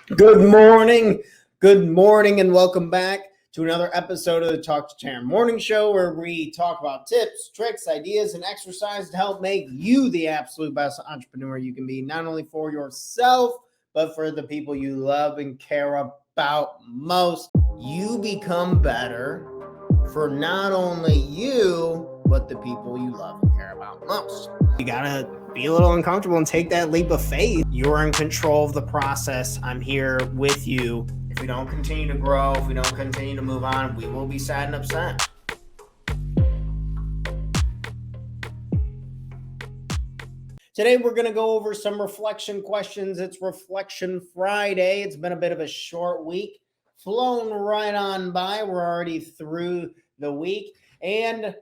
Good morning, and welcome back to another episode of the Talk to Tanner Morning Show, where we talk about tips, tricks, ideas, and exercise to help make you the absolute best entrepreneur you can be, not only for yourself, but for the people you love and care about most. You become better for not only you, but the people you love and care about most. You gotta be a little uncomfortable and take that leap of faith. You're in control of the process. I'm here with you. If we don't continue to grow, if we don't continue to move on, we will be sad and upset. Today, we're going to go over some reflection questions. It's Reflection Friday. It's been a bit of a short week, flown right on by. We're already through the week. And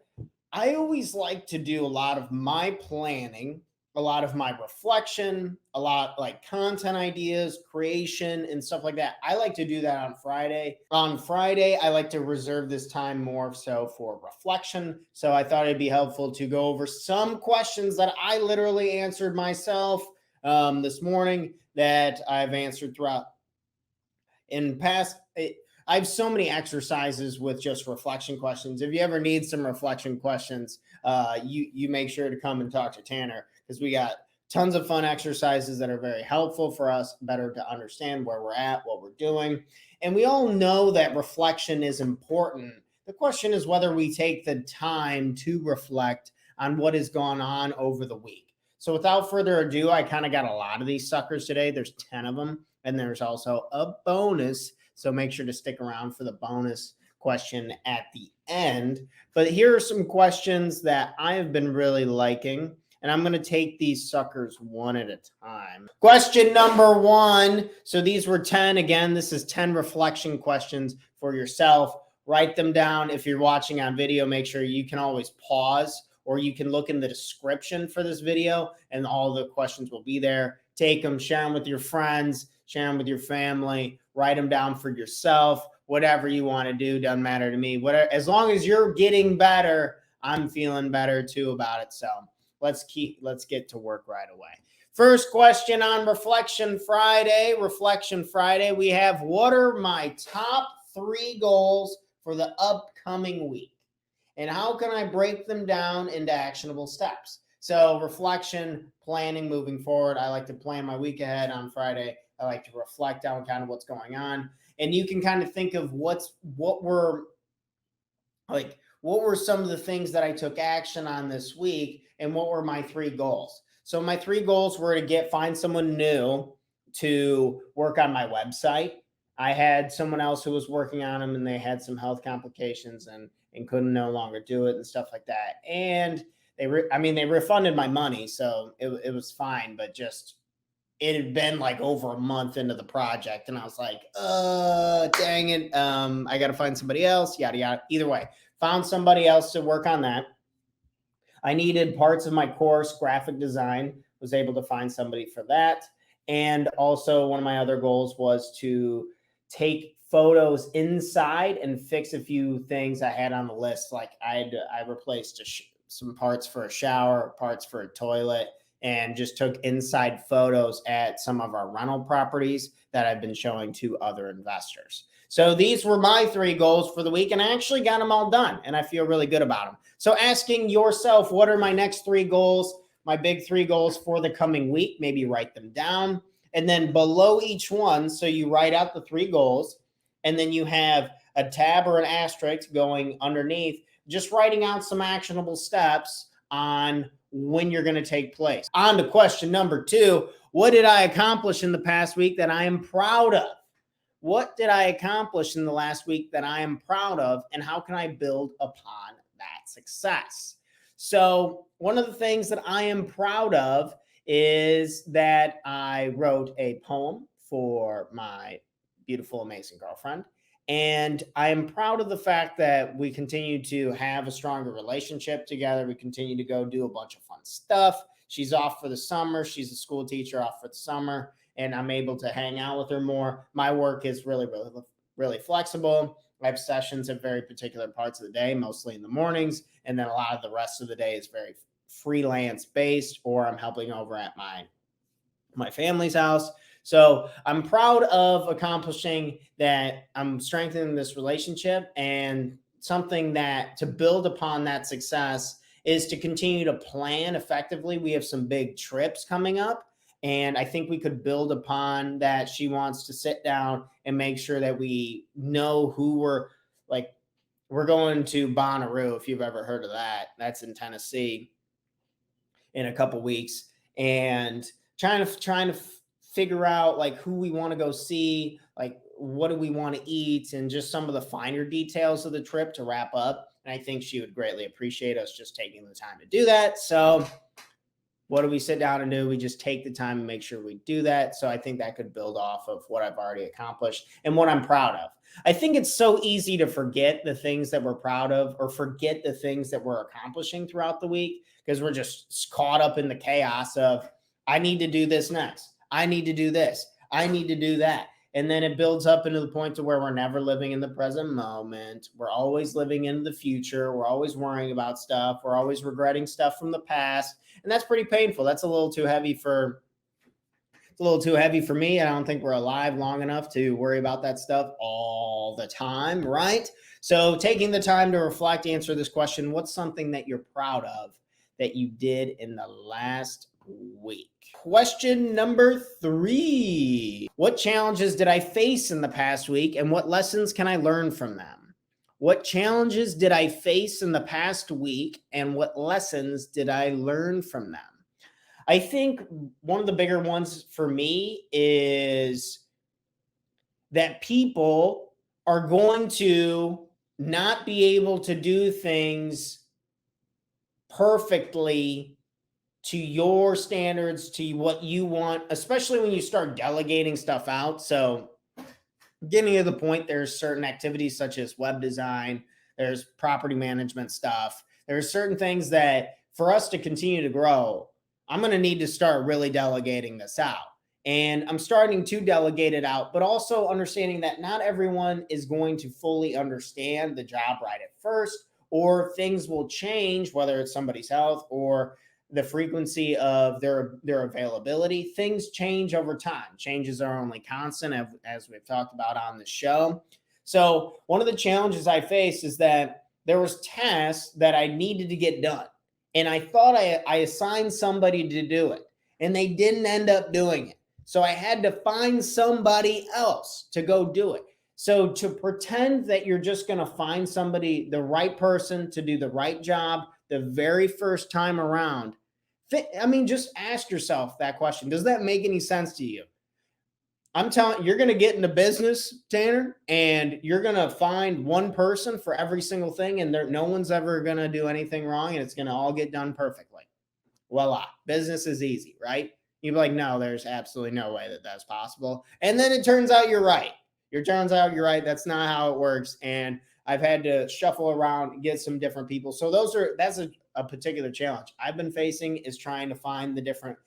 I always like to do a lot of my planning, a lot of my reflection, a lot like content ideas, creation, and stuff like that. I like to do that on Friday. On Friday, I like to reserve this time more so for reflection. So I thought it'd be helpful to go over some questions that I literally answered myself this morning that I've answered throughout in past. I have so many exercises with just reflection questions. If you ever need some reflection questions, you make sure to come and talk to Tanner, because we got tons of fun exercises that are very helpful for us better to understand where we're at, what we're doing. And we all know that reflection is important. The question is whether we take the time to reflect on what has gone on over the week. So without further ado, I kind of got a lot of these suckers today. There's 10 of them, and there's also a bonus. So make sure to stick around for the bonus question at the end. But here are some questions that I have been really liking, and I'm going to take these suckers one at a time. Question number 1. So these were 10. Again, this is 10 reflection questions for yourself. Write them down. If you're watching on video, make sure you can always pause, or you can look in the description for this video, and all the questions will be there. Take them, share them with your friends, share them with your family, write them down for yourself, whatever you want to do, doesn't matter to me. Whatever, as long as you're getting better, I'm feeling better too about it. So let's get to work right away. First question on Reflection Friday. We have, what are my top 3 goals for the upcoming week? And how can I break them down into actionable steps? So reflection, planning, moving forward. I like to plan my week ahead on Friday. I like to reflect on kind of what's going on. And you can kind of think of what were some of the things that I took action on this week, and what were my 3 goals. So my 3 goals were to find someone new to work on my website. I had someone else who was working on them, and they had some health complications and couldn't no longer do it and stuff like that. And they refunded my money, so it was fine, but just it had been like over a month into the project, and I was like, dang it. I got to find somebody else, yada, yada. Either way, found somebody else to work on that. I needed parts of my course, graphic design, was able to find somebody for that. And also one of my other goals was to take photos inside and fix a few things I had on the list. Like I replaced some parts for a shower, parts for a toilet, and just took inside photos at some of our rental properties that I've been showing to other investors. So these were my 3 goals for the week, and I actually got them all done, and I feel really good about them. So asking yourself, what are my next 3 goals, my big 3 goals for the coming week? Maybe write them down. And then below each one, so you write out the 3 goals, and then you have a tab or an asterisk going underneath, just writing out some actionable steps on when you're going to take place. On to question number 2. What did I accomplish in the past week that I am proud of? What did I accomplish in the last week that I am proud of, and how can I build upon that success? So one of the things that I am proud of is that I wrote a poem for my beautiful, amazing girlfriend. And I am proud of the fact that we continue to have a stronger relationship together. We continue to go do a bunch of fun stuff. She's off for the summer. She's a school teacher, off for the summer, and I'm able to hang out with her more. My work is really, really, really flexible. I have sessions at very particular parts of the day, mostly in the mornings. And then a lot of the rest of the day is very freelance based, or I'm helping over at my family's house. So I'm proud of accomplishing that. I'm strengthening this relationship, and something that to build upon that success is to continue to plan effectively. We have some big trips coming up, and I think we could build upon that. She wants to sit down and make sure that we know who we're like. We're going to Bonnaroo, if you've ever heard of that. That's in Tennessee in a couple weeks, and trying to figure out like who we want to go see, like what do we want to eat, and just some of the finer details of the trip to wrap up. And I think she would greatly appreciate us just taking the time to do that. So what do we sit down and do? We just take the time and make sure we do that. So I think that could build off of what I've already accomplished and what I'm proud of. I think it's so easy to forget the things that we're proud of, or forget the things that we're accomplishing throughout the week, because we're just caught up in the chaos of, I need to do this next. I need to do this. I need to do that. And then it builds up into the point to where we're never living in the present moment. We're always living in the future. We're always worrying about stuff. We're always regretting stuff from the past. And that's pretty painful. That's a little too heavy for it's a little too heavy for me. I don't think we're alive long enough to worry about that stuff all the time, right? So taking the time to reflect, answer this question, what's something that you're proud of that you did in the last week? Question number 3. What challenges did I face in the past week, and what lessons can I learn from them? What challenges did I face in the past week, and what lessons did I learn from them? I think one of the bigger ones for me is that people are going to not be able to do things perfectly to your standards, to what you want, especially when you start delegating stuff out. So getting to the point, there's certain activities such as web design, there's property management stuff. There's certain things that for us to continue to grow, I'm going to need to start really delegating this out. And I'm starting to delegate it out, but also understanding that not everyone is going to fully understand the job right at first, or things will change, whether it's somebody's health or the frequency of their availability. Things change over time. Changes are only constant, as we've talked about on the show. So one of the challenges I faced is that there was tasks that I needed to get done, and I thought I assigned somebody to do it, and they didn't end up doing it. So I had to find somebody else to go do it. So to pretend that you're just going to find somebody, the right person to do the right job the very first time around, I mean, just ask yourself that question. Does that make any sense to you? I'm telling you, you're going to get into business, Tanner, and you're going to find one person for every single thing, and no one's ever going to do anything wrong, and it's going to all get done perfectly. Voila, business is easy, right? You'd be like, no, there's absolutely no way that that's possible. And then it turns out you're right. That's not how it works. And I've had to shuffle around and get some different people. So that's a particular challenge I've been facing, is trying to find the different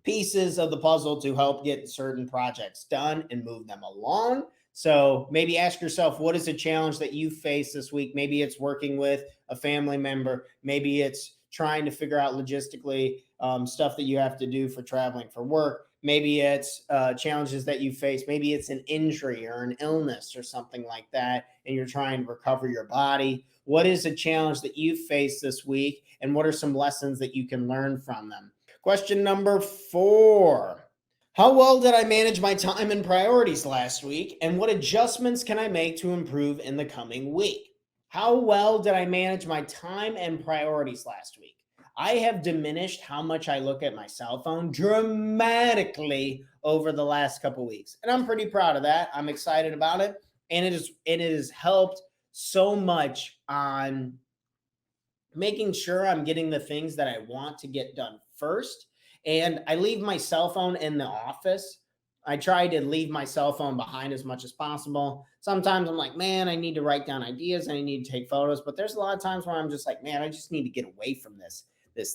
pieces of the puzzle to help get certain projects done and move them along. So maybe ask yourself, what is a challenge that you face this week? Maybe it's working with a family member. Maybe it's trying to figure out logistically stuff that you have to do for traveling for work. Maybe it's challenges that you face. Maybe it's an injury or an illness or something like that, and you're trying to recover your body. What is a challenge that you faced this week, and what are some lessons that you can learn from them? Question number 4. How well did I manage my time and priorities last week, and what adjustments can I make to improve in the coming week? How well did I manage my time and priorities last week? I have diminished how much I look at my cell phone dramatically over the last couple of weeks, and I'm pretty proud of that. I'm excited about it, and it has helped so much on making sure I'm getting the things that I want to get done first. And I leave my cell phone in the office. I try to leave my cell phone behind as much as possible. Sometimes I'm like, man, I need to write down ideas. I need to take photos. But there's a lot of times where I'm just like, man, I just need to get away from this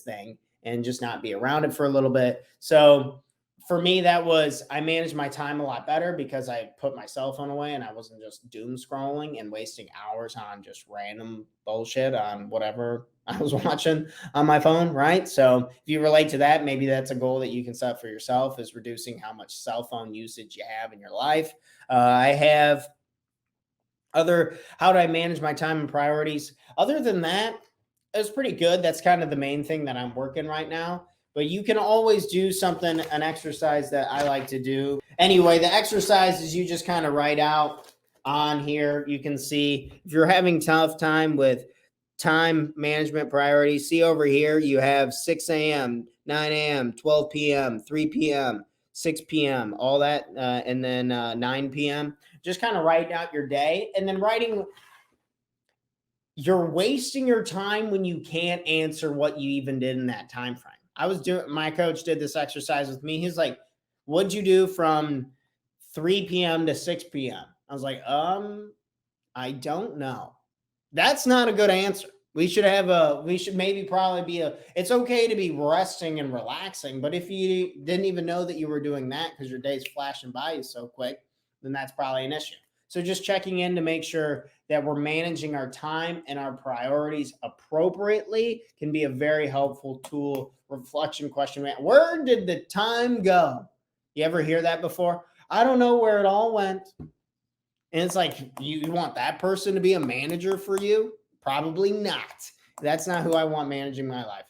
thing and just not be around it for a little bit. So for me, I managed my time a lot better because I put my cell phone away and I wasn't just doom scrolling and wasting hours on just random bullshit on whatever I was watching on my phone, right? So if you relate to that, maybe that's a goal that you can set for yourself, is reducing how much cell phone usage you have in your life. I have how do I manage my time and priorities? Other than that, it's pretty good. That's kind of the main thing that I'm working right now. But you can always do something, an exercise that I like to do. Anyway, the exercise is you just kind of write out on here. You can see if you're having tough time with time management priorities, see over here, you have 6 a.m., 9 a.m., 12 p.m., 3 p.m., 6 p.m., all that, and then 9 p.m. Just kind of write out your day, and then writing, you're wasting your time when you can't answer what you even did in that time frame. My coach did this exercise with me. He's like, what'd you do from 3 p.m. to 6 p.m.? I was like, I don't know. That's not a good answer. We should maybe probably be it's okay to be resting and relaxing, but if you didn't even know that you were doing that because your day's flashing by you so quick, then that's probably an issue. So just checking in to make sure that we're managing our time and our priorities appropriately can be a very helpful tool. Reflection question: where did the time go? You ever hear that before? I don't know where it all went. And it's like, you want that person to be a manager for you? Probably not. That's not who I want managing my life.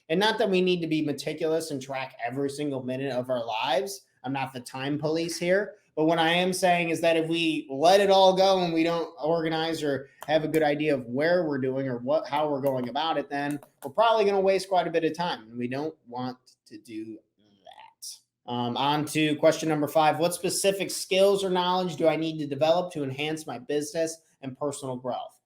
And not that we need to be meticulous and track every single minute of our lives. I'm not the time police here. But what I am saying is that if we let it all go and we don't organize or have a good idea of where we're doing or how we're going about it, then we're probably going to waste quite a bit of time. And we don't want to do that. On to question number 5. What specific skills or knowledge do I need to develop to enhance my business and personal growth?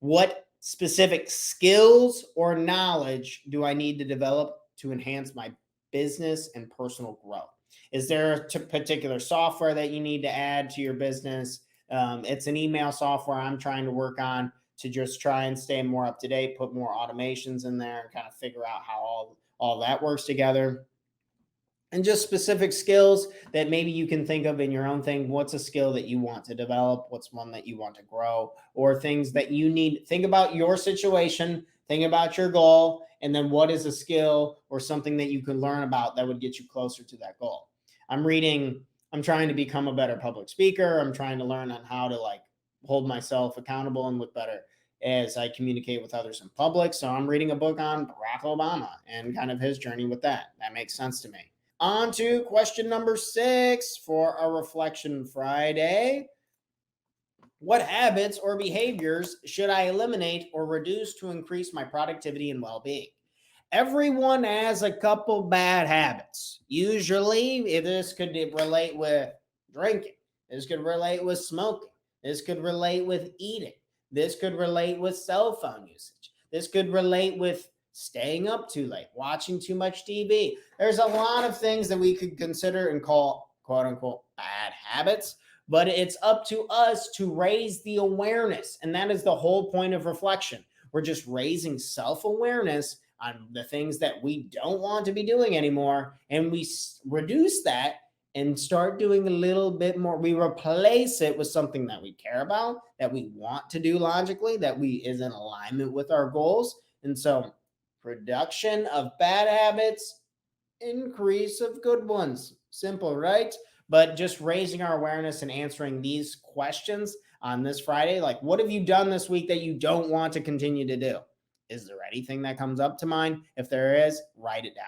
What specific skills or knowledge do I need to develop to enhance my business and personal growth? Is there a particular software that you need to add to your business? It's an email software I'm trying to work on to just try and stay more up to date, put more automations in there, and kind of figure out how all that works together. And just specific skills that maybe you can think of in your own thing. What's a skill that you want to develop? What's one that you want to grow? Or things that you need. Think about your situation, think about your goal, and then what is a skill or something that you can learn about that would get you closer to that goal. I'm trying to become a better public speaker. I'm trying to learn on how to hold myself accountable and look better as I communicate with others in public. So I'm reading a book on Barack Obama and kind of his journey with that. That makes sense to me. On to question number 6 for our Reflection Friday. What habits or behaviors should I eliminate or reduce to increase my productivity and well-being? Everyone has a couple bad habits. Usually, if this could relate with drinking, this could relate with smoking, this could relate with eating, this could relate with cell phone usage, this could relate with staying up too late, watching too much TV. There's a lot of things that we could consider and call quote unquote bad habits, but it's up to us to raise the awareness. And that is the whole point of reflection. We're just raising self-awareness on the things that we don't want to be doing anymore. And we reduce that and start doing a little bit more. We replace it with something that we care about, that we want to do logically, that is in alignment with our goals. And so reduction of bad habits, increase of good ones. Simple, right? But just raising our awareness and answering these questions on this Friday, like what have you done this week that you don't want to continue to do? Is there anything that comes up to mind? If there is, write it down.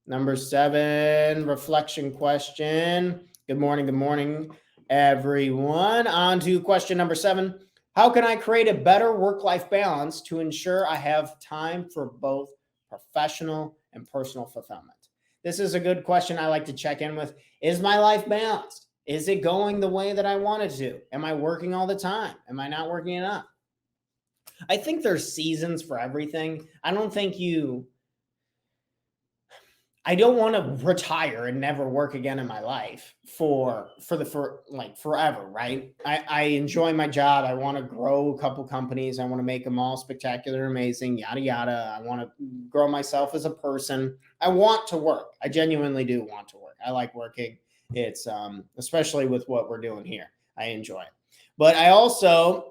Number 7, reflection question. Good morning, everyone. On to question number 7. How can I create a better work-life balance to ensure I have time for both professional and personal fulfillment? This is a good question I like to check in with. Is my life balanced? Is it going the way that I want it to? Am I working all the time? Am I not working enough? I think there's seasons for everything. I don't want to retire and never work again in my life for forever, right? I enjoy my job. I want to grow a couple companies. I want to make them all spectacular, amazing, yada, yada. I want to grow myself as a person. I want to work. I genuinely do want to work. I like working. It's especially with what we're doing here. I enjoy it. But I also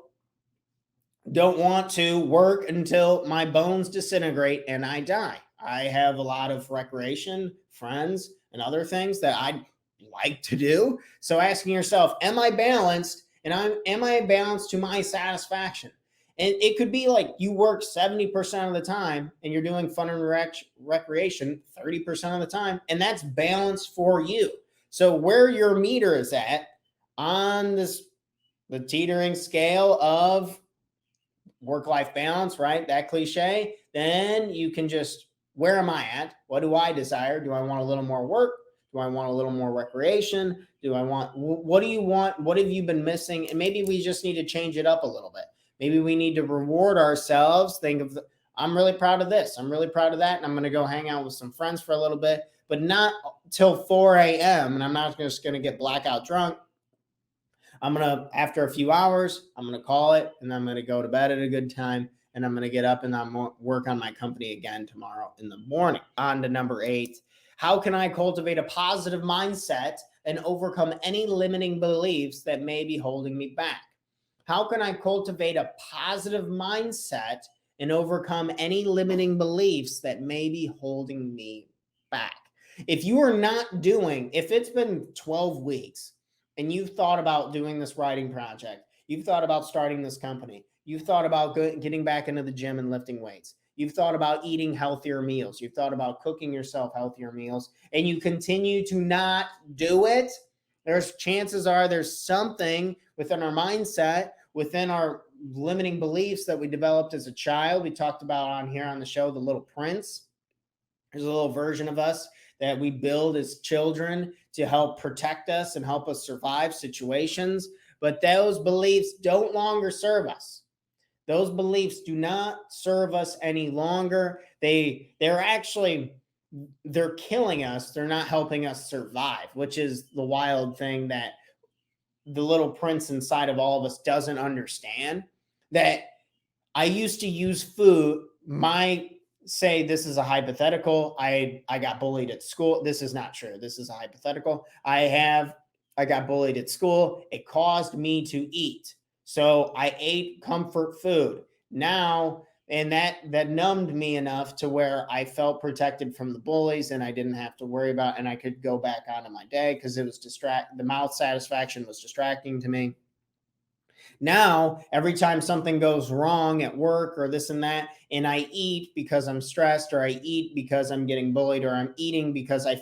don't want to work until my bones disintegrate and I die. I have a lot of recreation, friends, and other things that I'd like to do. So asking yourself, am I balanced? And am I balanced to my satisfaction? And it could be like you work 70% of the time and you're doing fun and recreation 30% of the time, and that's balanced for you. So where your meter is at on the teetering scale of work-life balance, right? That cliche. Then you can just, where am I at? What do I desire? Do I want a little more work? Do I want a little more recreation? Do I want, what do you want? What have you been missing? And maybe we just need to change it up a little bit. Maybe we need to reward ourselves. Think of, I'm really proud of this. I'm really proud of that. And I'm going to go hang out with some friends for a little bit, but not till 4 a.m. And I'm not just going to get blackout drunk. I'm going to, after a few hours, I'm going to call it and I'm going to go to bed at a good time. And I'm going to get up and I'm work on my company again tomorrow in the morning. On to number 8. How can I cultivate a positive mindset and overcome any limiting beliefs that may be holding me back? How can I cultivate a positive mindset and overcome any limiting beliefs that may be holding me back? If you are not doing, if it's been 12 weeks and you've thought about doing this writing project, you've thought about starting this company, you've thought about getting back into the gym and lifting weights, you've thought about eating healthier meals, you've thought about cooking yourself healthier meals, and you continue to not do it, there's chances are there's something within our mindset, within our limiting beliefs that we developed as a child. We talked about on here on the show, The Little Prince. There's a little version of us that we build as children to help protect us and help us survive situations. But those beliefs don't longer serve us. Those beliefs do not serve us any longer. They're killing us. They're not helping us survive, which is the wild thing that the little prince inside of all of us doesn't understand. That I used to use food. Say this is a hypothetical. I got bullied at school. This is not true. This is a hypothetical. I got bullied at school. It caused me to eat. So I ate comfort food. Now, and that numbed me enough to where I felt protected from the bullies and I didn't have to worry about, and I could go back on to my day because it was the mouth satisfaction was distracting to me. Now, every time something goes wrong at work or this and that, and I eat because I'm stressed, or I eat because I'm getting bullied, or I'm eating because I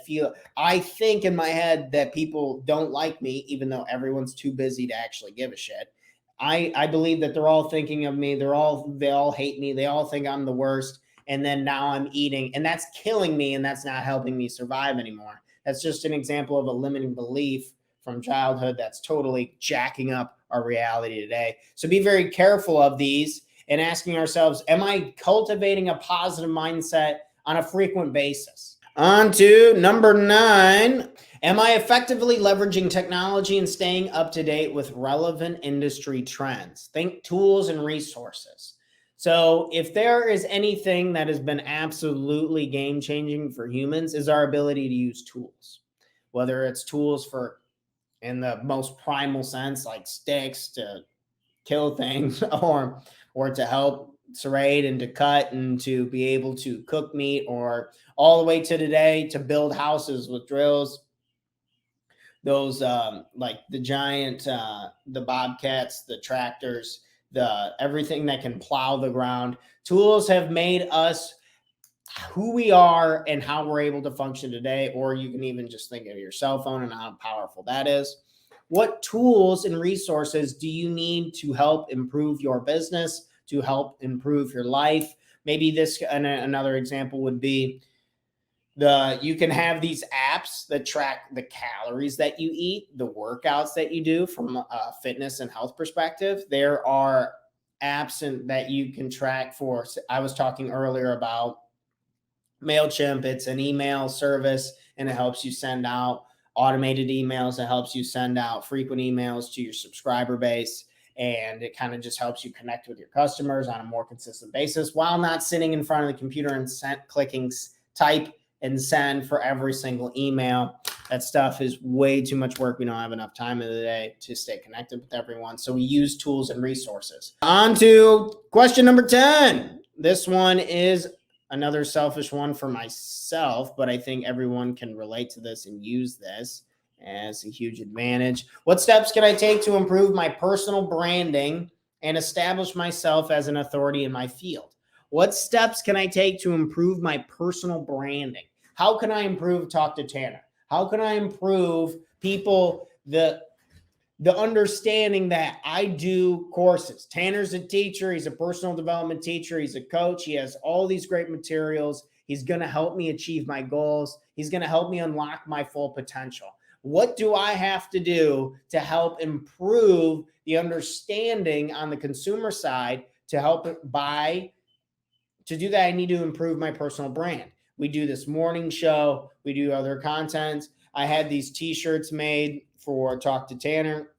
think in my head that people don't like me, even though everyone's too busy to actually give a shit. I believe that they're all thinking of me. They all hate me. They all think I'm the worst. And then now I'm eating, and that's killing me, and that's not helping me survive anymore. That's just an example of a limiting belief from childhood that's totally jacking up our reality today. So be very careful of these and asking ourselves, am I cultivating a positive mindset on a frequent basis? On to number 9. Am I effectively leveraging technology and staying up to date with relevant industry trends? Think tools and resources. So if there is anything that has been absolutely game changing for humans, is our ability to use tools, whether it's tools for in the most primal sense, like sticks to kill things, or to help serrate and to cut and to be able to cook meat, or all the way to today to build houses with drills. Those like the giant, the bobcats, the tractors, the everything that can plow the ground. Tools have made us who we are and how we're able to function today. Or you can even just think of your cell phone and how powerful that is. What tools and resources do you need to help improve your business, to help improve your life? Maybe another example would be you can have these apps that track the calories that you eat, the workouts that you do from a fitness and health perspective. There are apps that you can track for. I was talking earlier about MailChimp. It's an email service, and it helps you send out automated emails. It helps you send out frequent emails to your subscriber base, and it kind of just helps you connect with your customers on a more consistent basis while not sitting in front of the computer and clicking type and send for every single email. That stuff is way too much work. We don't have enough time in the day to stay connected with everyone. So we use tools and resources. On to question number 10. This one is another selfish one for myself, but I think everyone can relate to this and use this as a huge advantage. What steps can I take to improve my personal branding and establish myself as an authority in my field? What steps can I take to improve my personal branding? How can I improve Talk to Tanner? How can I improve people the understanding that I do courses? Tanner's a teacher. He's a personal development teacher. He's a coach. He has all these great materials. He's going to help me achieve my goals. He's going to help me unlock my full potential. What do I have to do to help improve the understanding on the consumer side to help buy? To do that, I need to improve my personal brand. We do this morning show. We do other content. I had these t-shirts made for Talk to Tanner.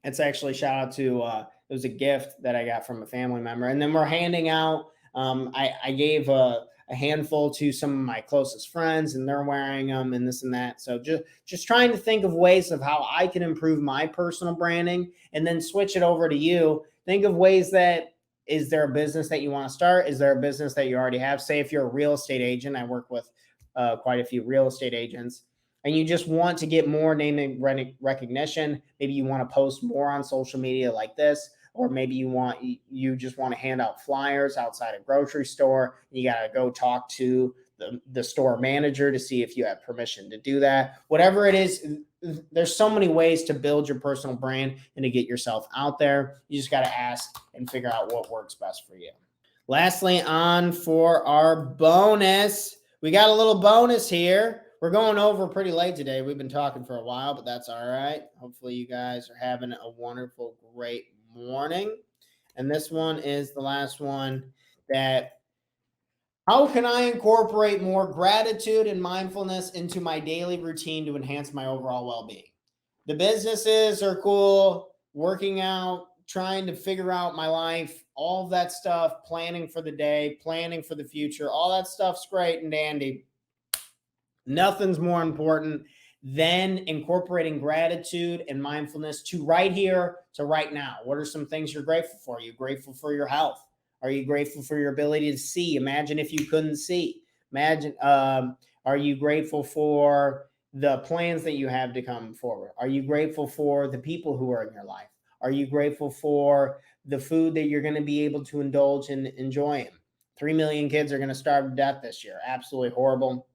It's actually shout out to, it was a gift that I got from a family member. And then we're handing out, I gave a handful to some of my closest friends and they're wearing them and this and that. So just trying to think of ways of how I can improve my personal branding and then switch it over to you. Think of ways that, is there a business that you want to start? Is there a business that you already have? Say if you're a real estate agent, I work with quite a few real estate agents, and you just want to get more name recognition. Maybe you want to post more on social media like this, or maybe you just want to hand out flyers outside a grocery store. You got to go talk to the store manager to see if you have permission to do that. Whatever it is, there's so many ways to build your personal brand and to get yourself out there. You just got to ask and figure out what works best for you. Lastly, on for our bonus. We got a little bonus here. We're going over pretty late today. We've been talking for a while, but that's all right. Hopefully you guys are having a wonderful, great morning. And this one is the last one that, how can I incorporate more gratitude and mindfulness into my daily routine to enhance my overall well-being? The businesses are cool, working out, trying to figure out my life, all of that stuff, planning for the day, planning for the future, all that stuff's great and dandy. Nothing's more important than incorporating gratitude and mindfulness to right here, to right now. What are some things you're grateful for? Are you grateful for your health? Are you grateful for your ability to see? Imagine if you couldn't see. Imagine, are you grateful for the plans that you have to come forward? Are you grateful for the people who are in your life? Are you grateful for the food that you're going to be able to indulge and enjoy? 3 million kids are going to starve to death this year. Absolutely horrible.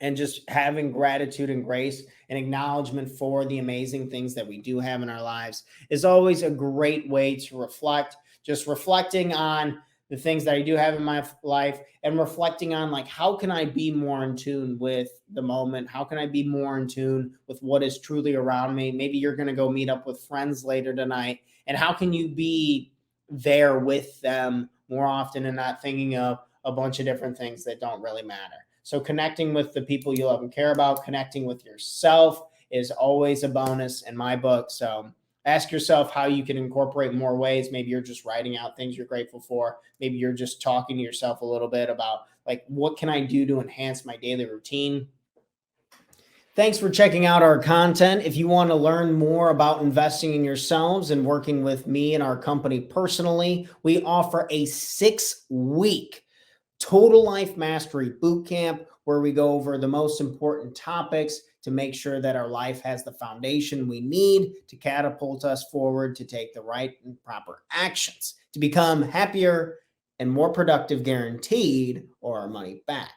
And just having gratitude and grace and acknowledgement for the amazing things that we do have in our lives is always a great way to reflect. Just reflecting on the things that I do have in my life and reflecting on, like, how can I be more in tune with the moment? How can I be more in tune with what is truly around me? Maybe you're going to go meet up with friends later tonight. And how can you be there with them more often and not thinking of a bunch of different things that don't really matter? So connecting with the people you love and care about, connecting with yourself is always a bonus in my book. So ask yourself how you can incorporate more ways. Maybe you're just writing out things you're grateful for. Maybe you're just talking to yourself a little bit about, like, what can I do to enhance my daily routine? Thanks for checking out our content. If you want to learn more about investing in yourselves and working with me and our company personally, we offer a 6-week Total Life Mastery Bootcamp where we go over the most important topics to make sure that our life has the foundation we need to catapult us forward to take the right and proper actions to become happier and more productive, guaranteed, or our money back.